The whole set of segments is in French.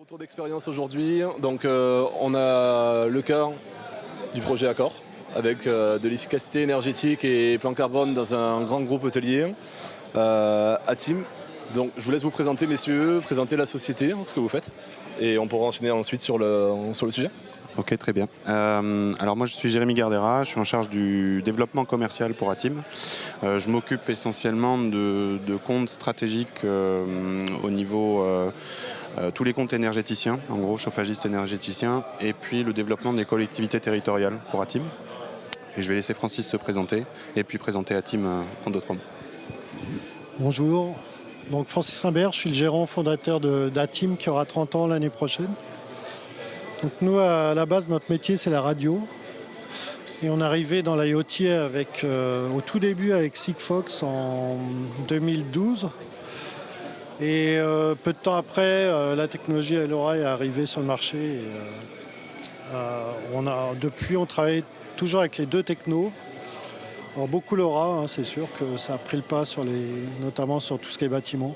Retour d'expérience aujourd'hui. Donc on a le cas du projet Accor avec de l'efficacité énergétique et plan carbone dans un grand groupe hôtelier, ATIM. Donc je vous laisse vous présenter, messieurs, présenter la société, ce que vous faites, et on pourra enchaîner ensuite sur le sujet. Ok, très bien. Alors moi je suis Jérémy Gardera, je suis en charge du développement commercial pour ATIM. Je m'occupe essentiellement de comptes stratégiques au niveau tous les comptes énergéticiens, en gros chauffagistes énergéticiens, et puis le développement des collectivités territoriales pour ATIM. Et je vais laisser Francis se présenter et puis présenter ATIM en d'autres mots. Bonjour, donc Francis Rimbert, je suis le gérant fondateur d'ATIM qui aura 30 ans l'année prochaine. Donc nous, à la base, notre métier, c'est la radio. Et on est arrivé dans l'IoT au tout début avec Sigfox en 2012. Et peu de temps après, la technologie LoRa est arrivée sur le marché. Depuis, on travaille toujours avec les deux technos. Alors, beaucoup LoRa, c'est sûr que ça a pris le pas, notamment sur tout ce qui est bâtiment.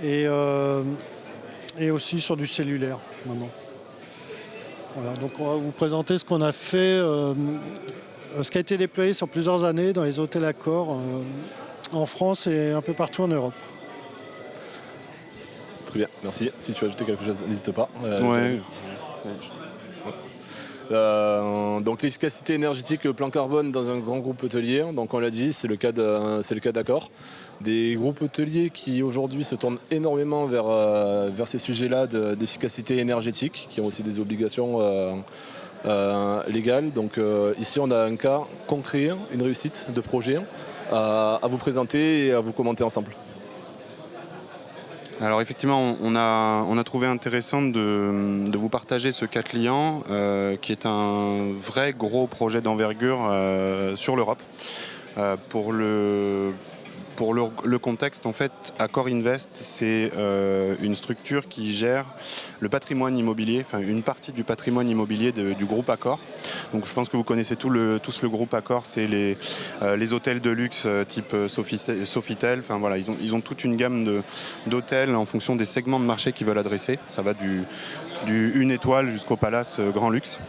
Et aussi sur du cellulaire maintenant. Voilà, donc on va vous présenter ce qu'on a fait, ce qui a été déployé sur plusieurs années dans les hôtels Accor en France et un peu partout en Europe. Très bien, merci. Si tu veux ajouter quelque chose, n'hésite pas. Donc l'efficacité énergétique, plan carbone dans un grand groupe hôtelier, donc on l'a dit, c'est le cas d'Accor. Des groupes hôteliers qui aujourd'hui se tournent énormément vers ces sujets-là d'efficacité énergétique, qui ont aussi des obligations légales. Donc ici on a un cas concret, une réussite de projet à vous présenter et à vous commenter ensemble. Alors effectivement, on a trouvé intéressant de vous partager ce cas client qui est un vrai gros projet d'envergure sur l'Europe. Pour le contexte, en fait, Accor Invest, c'est une structure qui gère le patrimoine immobilier, enfin une partie du patrimoine immobilier du groupe Accor. Donc je pense que vous connaissez tous le groupe Accor, c'est les hôtels de luxe type Sofitel. Enfin voilà, ils ont toute une gamme d'hôtels en fonction des segments de marché qu'ils veulent adresser. Ça va du 1 étoile jusqu'au palace grand luxe.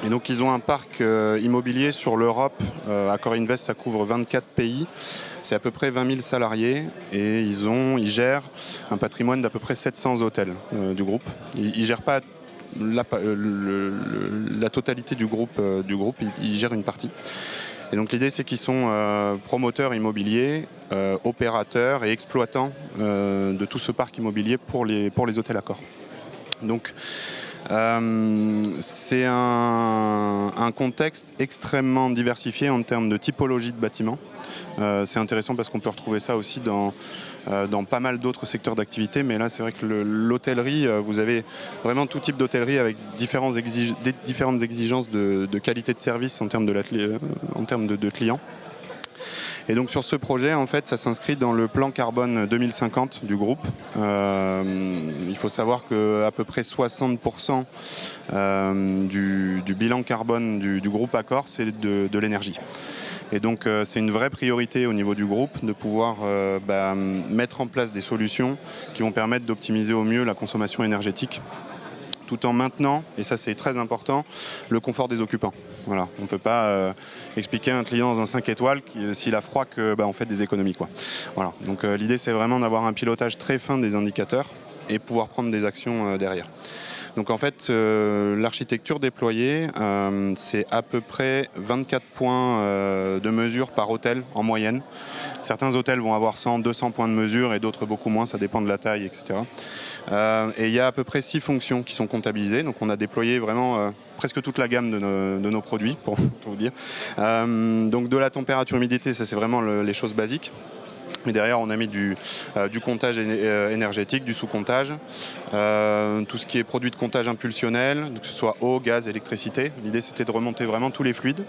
Et donc ils ont un parc immobilier sur l'Europe. Accor Invest, ça couvre 24 pays. C'est à peu près 20 000 salariés et ils gèrent un patrimoine d'à peu près 700 hôtels du groupe. Ils ne gèrent pas la totalité du groupe, ils gèrent une partie. Et donc l'idée, c'est qu'ils sont promoteurs immobiliers, opérateurs et exploitants de tout ce parc immobilier pour les hôtels Accor. Donc c'est un contexte extrêmement diversifié en termes de typologie de bâtiments. C'est intéressant parce qu'on peut retrouver ça aussi dans pas mal d'autres secteurs d'activité, mais là c'est vrai que l'hôtellerie, vous avez vraiment tout type d'hôtellerie avec différentes exigences de qualité de service en termes de clients. Et donc sur ce projet, en fait, ça s'inscrit dans le plan carbone 2050 du groupe. Il faut savoir qu'à peu près 60% du bilan carbone du groupe Accor, c'est de l'énergie. Et donc c'est une vraie priorité au niveau du groupe de pouvoir mettre en place des solutions qui vont permettre d'optimiser au mieux la consommation énergétique, tout en maintenant, et ça c'est très important, le confort des occupants. Voilà, on ne peut pas expliquer à un client dans un 5 étoiles s'il a froid qu'on fait des économies, quoi. Voilà. Donc l'idée c'est vraiment d'avoir un pilotage très fin des indicateurs et pouvoir prendre des actions derrière. Donc en fait, l'architecture déployée, c'est à peu près 24 points de mesure par hôtel en moyenne. Certains hôtels vont avoir 100, 200 points de mesure et d'autres beaucoup moins, ça dépend de la taille, etc. Et il y a à peu près 6 fonctions qui sont comptabilisées. Donc on a déployé vraiment presque toute la gamme de nos produits, pour vous dire. Donc de la température, humidité, ça c'est vraiment les choses basiques. Mais derrière, on a mis du comptage énergétique, du sous-comptage, tout ce qui est produit de comptage impulsionnel, que ce soit eau, gaz, électricité. L'idée, c'était de remonter vraiment tous les fluides.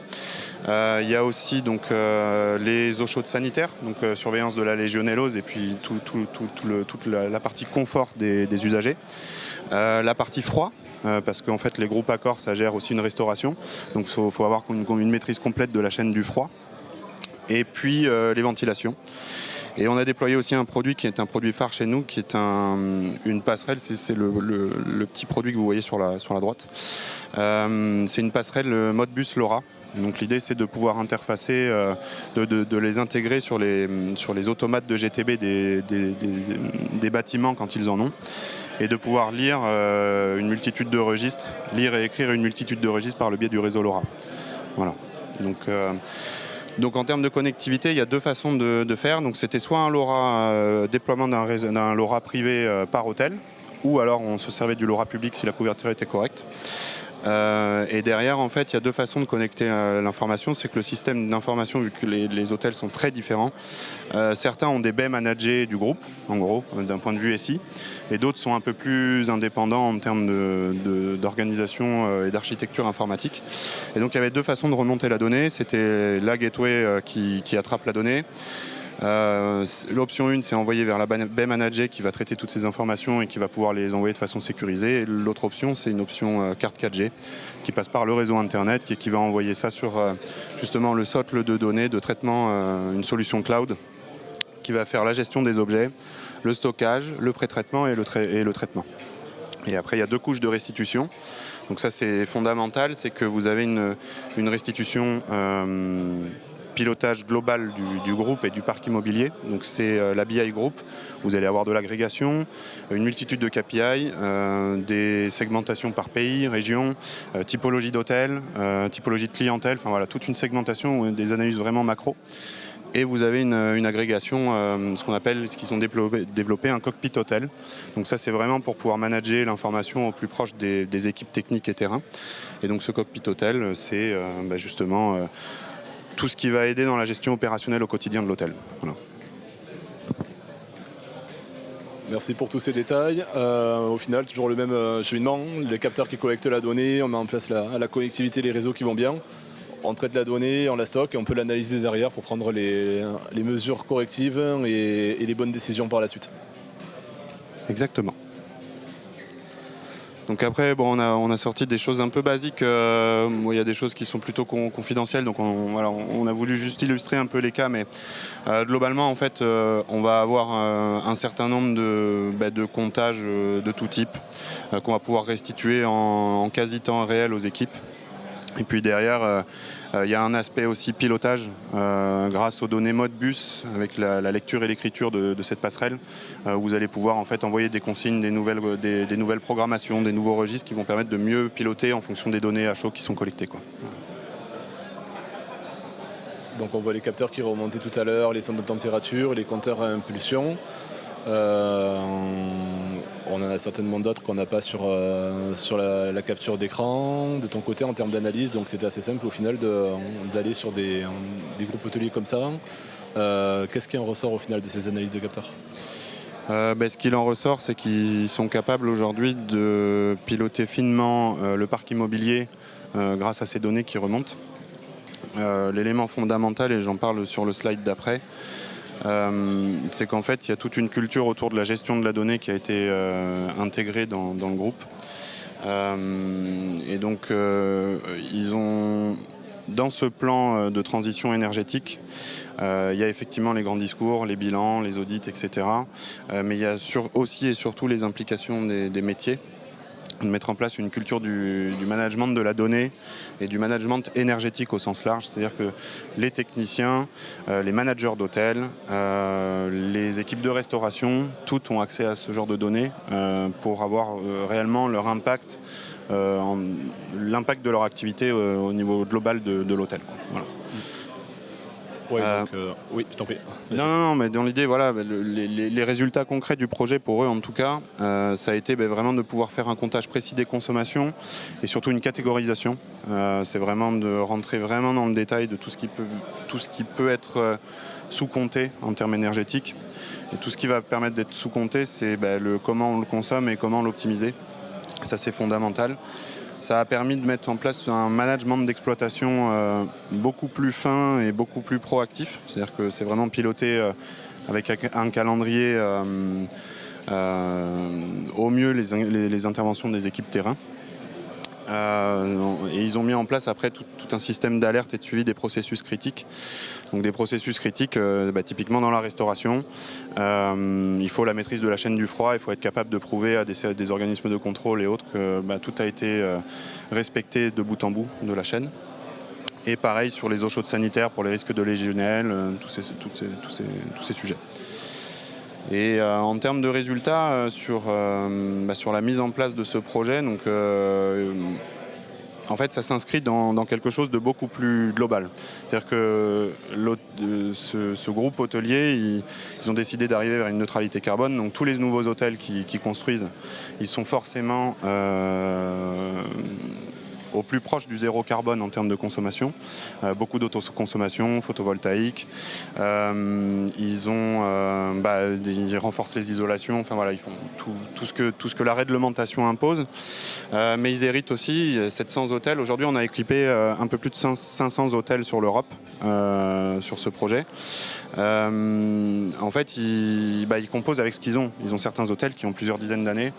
Il y a aussi donc, les eaux chaudes sanitaires, donc surveillance de la légionellose et puis toute la partie confort des usagers. La partie froid. Parce qu'en fait, les groupes Accor, ça gère aussi une restauration. Donc, il faut avoir une maîtrise complète de la chaîne du froid. Et puis, les ventilations. Et on a déployé aussi un produit qui est un produit phare chez nous, qui est une passerelle, c'est le petit produit que vous voyez sur la droite. C'est une passerelle Modbus LoRa. Donc l'idée c'est de pouvoir interfacer, de les intégrer sur les automates de GTB des bâtiments quand ils en ont, et de pouvoir lire une multitude de registres, lire et écrire une multitude de registres par le biais du réseau LoRa. Voilà. Donc en termes de connectivité, il y a deux façons de faire. Donc c'était soit un LoRa, déploiement d'un LoRa privé par hôtel, ou alors on se servait du LoRa public si la couverture était correcte. Et derrière, en fait, il y a deux façons de connecter l'information. C'est que le système d'information, vu que les hôtels sont très différents, certains ont des baies managées du groupe, en gros, d'un point de vue SI, et d'autres sont un peu plus indépendants en termes d'organisation et d'architecture informatique. Et donc, il y avait deux façons de remonter la donnée. C'était la gateway qui attrape la donnée. L'option 1, c'est envoyer vers la baie managée qui va traiter toutes ces informations et qui va pouvoir les envoyer de façon sécurisée. Et l'autre option, c'est une option carte 4G qui passe par le réseau Internet et qui va envoyer ça sur justement le socle de données de traitement, une solution cloud qui va faire la gestion des objets, le stockage, le pré-traitement et le traitement. Et après, il y a deux couches de restitution. Donc ça, c'est fondamental, c'est que vous avez une restitution pilotage global du groupe et du parc immobilier. Donc c'est la BI Group. Vous allez avoir de l'agrégation, une multitude de KPI, des segmentations par pays, région, typologie d'hôtel, typologie de clientèle, enfin voilà, toute une segmentation, des analyses vraiment macro. Et vous avez une agrégation, ce qu'ils ont développé un cockpit hôtel. Donc ça, c'est vraiment pour pouvoir manager l'information au plus proche des équipes techniques et terrain. Et donc ce cockpit hôtel, c'est justement tout ce qui va aider dans la gestion opérationnelle au quotidien de l'hôtel. Voilà. Merci pour tous ces détails. Au final, toujours le même cheminement. Les capteurs qui collectent la donnée, on met en place la connectivité, les réseaux qui vont bien. On traite la donnée, on la stocke et on peut l'analyser derrière pour prendre les mesures correctives et les bonnes décisions par la suite. Exactement. Donc après, bon, on a sorti des choses un peu basiques. Il y a des choses qui sont plutôt confidentielles. Donc on a voulu juste illustrer un peu les cas, mais globalement, en fait, on va avoir un certain nombre de comptages de tout type qu'on va pouvoir restituer en quasi-temps réel aux équipes. Et puis derrière, il y a un aspect aussi pilotage grâce aux données Modbus avec la lecture et l'écriture de cette passerelle. Vous allez pouvoir en fait envoyer des consignes, des nouvelles programmations, des nouveaux registres qui vont permettre de mieux piloter en fonction des données à chaud qui sont collectées, quoi. Donc on voit les capteurs qui remontaient tout à l'heure, les sondes de température, les compteurs à impulsion. On en a certainement d'autres qu'on n'a pas sur la capture d'écran de ton côté en termes d'analyse, donc c'était assez simple au final d'aller sur des groupes hôteliers comme ça. Qu'est-ce qui en ressort au final de ces analyses de capteurs ? Ce qu'il en ressort, c'est qu'ils sont capables aujourd'hui de piloter finement le parc immobilier grâce à ces données qui remontent. L'élément fondamental, et j'en parle sur le slide d'après, c'est qu'en fait il y a toute une culture autour de la gestion de la donnée qui a été intégrée dans le groupe. Et donc ils ont, dans ce plan de transition énergétique, il y a effectivement les grands discours, les bilans, les audits, etc. Mais il y a aussi et surtout les implications des métiers, de mettre en place une culture du management de la donnée et du management énergétique au sens large, c'est-à-dire que les techniciens, les managers d'hôtels, les équipes de restauration, toutes ont accès à ce genre de données pour avoir réellement leur impact, l'impact de leur activité au niveau global de l'hôtel. Voilà. Ouais, oui, je t'en prie. Non, mais dans l'idée, voilà, les résultats concrets du projet pour eux, en tout cas, ça a été vraiment de pouvoir faire un comptage précis des consommations et surtout une catégorisation. C'est vraiment de rentrer vraiment dans le détail de tout ce qui peut être sous-compté en termes énergétiques. Et tout ce qui va permettre d'être sous-compté, c'est comment on le consomme et comment l'optimiser. Ça, c'est fondamental. Ça a permis de mettre en place un management d'exploitation beaucoup plus fin et beaucoup plus proactif. C'est-à-dire que c'est vraiment piloté avec un calendrier au mieux les interventions des équipes terrain. Et ils ont mis en place après tout un système d'alerte et de suivi des processus critiques. Donc des processus critiques, typiquement dans la restauration, il faut la maîtrise de la chaîne du froid, il faut être capable de prouver à des organismes de contrôle et autres que tout a été respecté de bout en bout de la chaîne. Et pareil sur les eaux chaudes sanitaires pour les risques de légionelle, tous ces sujets. Et en termes de résultats sur la mise en place de ce projet, donc, en fait ça s'inscrit dans quelque chose de beaucoup plus global. C'est-à-dire que ce groupe hôtelier, ils ont décidé d'arriver vers une neutralité carbone. Donc tous les nouveaux hôtels qu'ils construisent, ils sont forcément au plus proche du zéro carbone en termes de consommation. Beaucoup d'autoconsommation, photovoltaïque. Ils renforcent les isolations. Enfin voilà, ils font tout ce que la réglementation impose. Mais ils héritent aussi 700 hôtels. Aujourd'hui, on a équipé un peu plus de 500 hôtels sur l'Europe sur ce projet. En fait, ils composent avec ce qu'ils ont. Ils ont certains hôtels qui ont plusieurs dizaines d'années.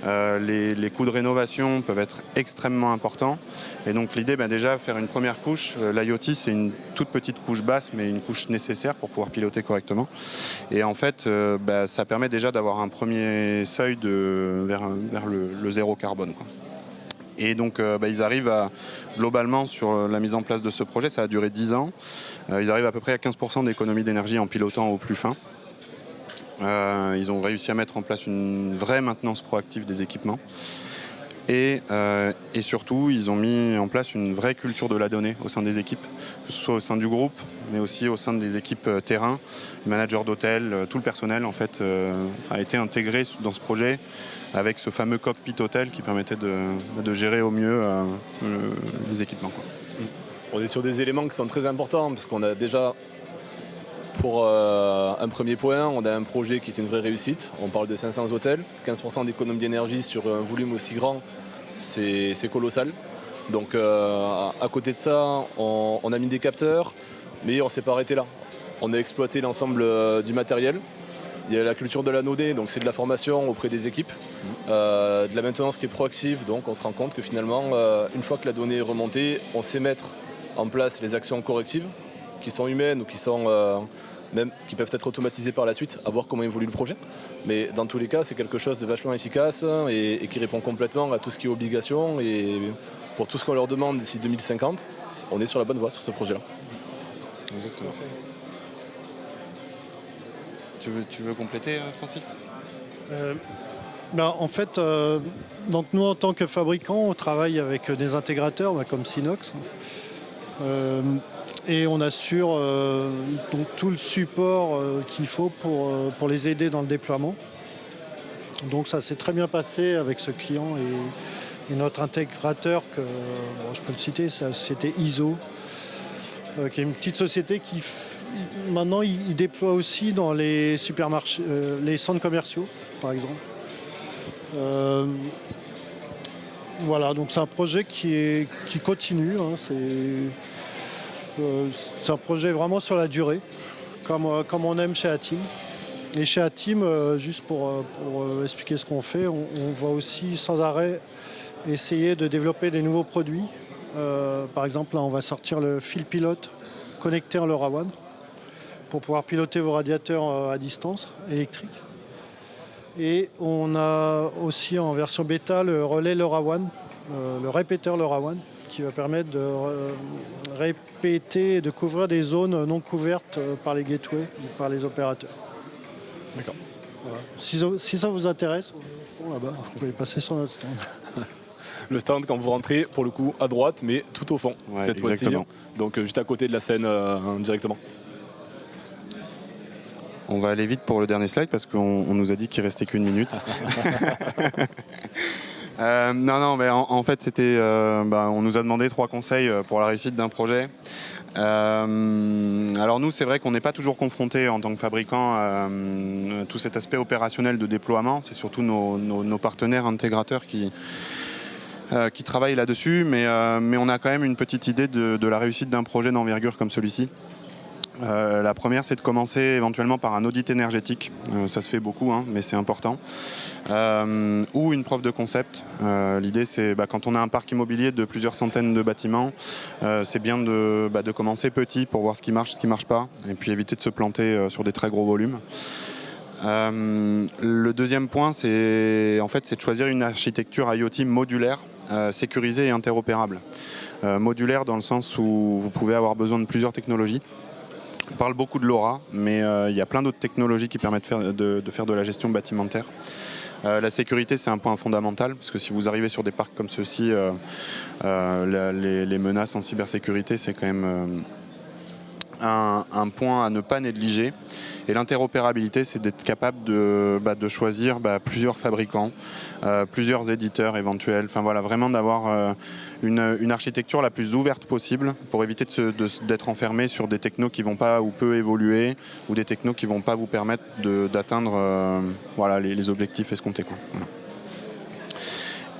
Les coûts de rénovation peuvent être extrêmement importants. Et donc l'idée, déjà, faire une première couche. L'IoT, c'est une toute petite couche basse, mais une couche nécessaire pour pouvoir piloter correctement. Et en fait, ça permet déjà d'avoir un premier seuil vers le zéro carbone, quoi. Et donc ils arrivent globalement sur la mise en place de ce projet, ça a duré 10 ans. Ils arrivent à peu près à 15% d'économie d'énergie en pilotant au plus fin. Ils ont réussi à mettre en place une vraie maintenance proactive des équipements. Et surtout, ils ont mis en place une vraie culture de la donnée au sein des équipes, que ce soit au sein du groupe, mais aussi au sein des équipes terrain. Les managers d'hôtel, tout le personnel en fait a été intégré dans ce projet avec ce fameux cockpit hôtel qui permettait de gérer au mieux les équipements, quoi. On est sur des éléments qui sont très importants parce qu'on a déjà, pour un premier point, on a un projet qui est une vraie réussite. On parle de 500 hôtels, 15% d'économie d'énergie sur un volume aussi grand, c'est colossal. Donc à côté de ça, on a mis des capteurs, mais on ne s'est pas arrêté là. On a exploité l'ensemble du matériel. Il y a la culture de la nodée, donc c'est de la formation auprès des équipes, de la maintenance qui est proactive, donc on se rend compte que finalement, une fois que la donnée est remontée, on sait mettre en place les actions correctives qui sont humaines ou qui peuvent être automatisées par la suite, à voir comment évolue le projet. Mais dans tous les cas, c'est quelque chose de vachement efficace et qui répond complètement à tout ce qui est obligation. Et pour tout ce qu'on leur demande d'ici 2050, on est sur la bonne voie sur ce projet-là. Exactement. Tu veux compléter, Francis ? En fait, donc nous en tant que fabricants, on travaille avec des intégrateurs comme Synox. Et on assure donc tout le support qu'il faut pour les aider dans le déploiement. Donc ça s'est très bien passé avec ce client et notre intégrateur, je peux le citer, c'était ISO, qui est une petite société qui maintenant il déploie aussi dans les supermarchés, les centres commerciaux par exemple. Voilà, donc c'est un projet qui continue, hein, c'est un projet vraiment sur la durée, comme on aime chez ATIM. Et chez ATIM, juste pour expliquer ce qu'on fait, on va aussi sans arrêt essayer de développer des nouveaux produits. Par exemple, là, on va sortir le fil pilote connecté en LoRaWAN pour pouvoir piloter vos radiateurs à distance électrique. Et on a aussi en version bêta le relais LoRaWAN, le répéteur LoRaWAN, qui va permettre de répéter et de couvrir des zones non couvertes par les gateways ou par les opérateurs. D'accord. Voilà. Si ça vous intéresse, là-bas, vous pouvez passer sur notre stand. Le stand, quand vous rentrez, pour le coup, à droite, mais tout au fond, cette fois-ci. Donc juste à côté de la scène directement. On va aller vite pour le dernier slide parce qu'on nous a dit qu'il restait qu'une minute. Non, mais en fait, c'était, on nous a demandé 3 conseils pour la réussite d'un projet. Alors nous, c'est vrai qu'on n'est pas toujours confronté en tant que fabricant à tout cet aspect opérationnel de déploiement. C'est surtout nos partenaires intégrateurs qui travaillent là-dessus, mais on a quand même une petite idée de la réussite d'un projet d'envergure comme celui-ci. La première, c'est de commencer éventuellement par un audit énergétique. Ça se fait beaucoup, hein, mais c'est important. Ou une preuve de concept. L'idée, c'est quand on a un parc immobilier de plusieurs centaines de bâtiments, c'est bien de commencer petit pour voir ce qui marche pas, et puis éviter de se planter sur des très gros volumes. Le deuxième point, c'est de choisir une architecture IoT modulaire, sécurisée et interopérable. Modulaire dans le sens où vous pouvez avoir besoin de plusieurs technologies. On parle beaucoup de LoRa, mais il y a plein d'autres technologies qui permettent de faire de la gestion bâtimentaire. La sécurité, c'est un point fondamental, parce que si vous arrivez sur des parcs comme ceux-ci, les menaces en cybersécurité, c'est quand même un point à ne pas négliger. Et l'interopérabilité, c'est d'être capable de choisir plusieurs fabricants, plusieurs éditeurs éventuels. Enfin voilà, vraiment d'avoir une architecture la plus ouverte possible pour éviter d'être enfermé sur des technos qui vont pas ou peu évoluer, ou des technos qui vont pas vous permettre d'atteindre les objectifs escomptés, quoi. Voilà.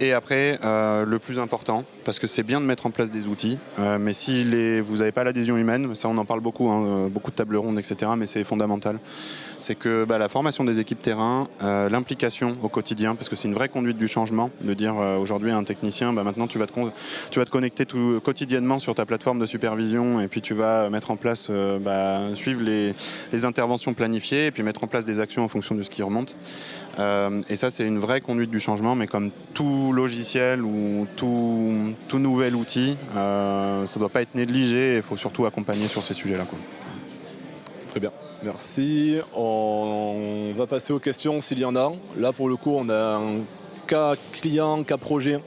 Et après, le plus important, parce que c'est bien de mettre en place des outils, mais si vous n'avez pas l'adhésion humaine, ça on en parle beaucoup, hein, beaucoup de tables rondes, etc., mais c'est fondamental, c'est que la formation des équipes terrain, l'implication au quotidien, parce que c'est une vraie conduite du changement, de dire aujourd'hui à un technicien, maintenant tu vas te connecter quotidiennement sur ta plateforme de supervision, et puis tu vas mettre en place, suivre les interventions planifiées, et puis mettre en place des actions en fonction de ce qui remonte. Et ça, c'est une vraie conduite du changement, mais comme tout logiciel ou tout nouvel outil, ça ne doit pas être négligé, et il faut surtout accompagner sur ces sujets-là, quoi. Très bien, merci. On va passer aux questions s'il y en a. Là, pour le coup, on a un cas client, cas projet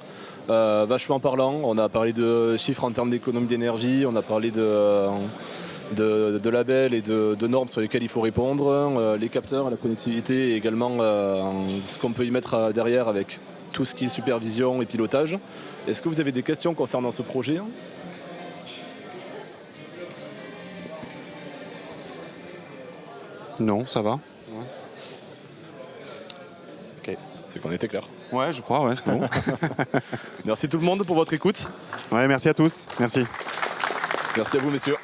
vachement parlant. On a parlé de chiffres en termes d'économie d'énergie, on a parlé de labels et de normes sur lesquelles il faut répondre, les capteurs, la connectivité et également ce qu'on peut y mettre derrière avec tout ce qui est supervision et pilotage. Est-ce que vous avez des questions concernant ce projet ? Non, ça va. Ok, c'est qu'on était clair. Ouais, je crois, ouais, c'est bon. Merci tout le monde pour votre écoute. Ouais, merci à tous. Merci. Merci à vous, messieurs.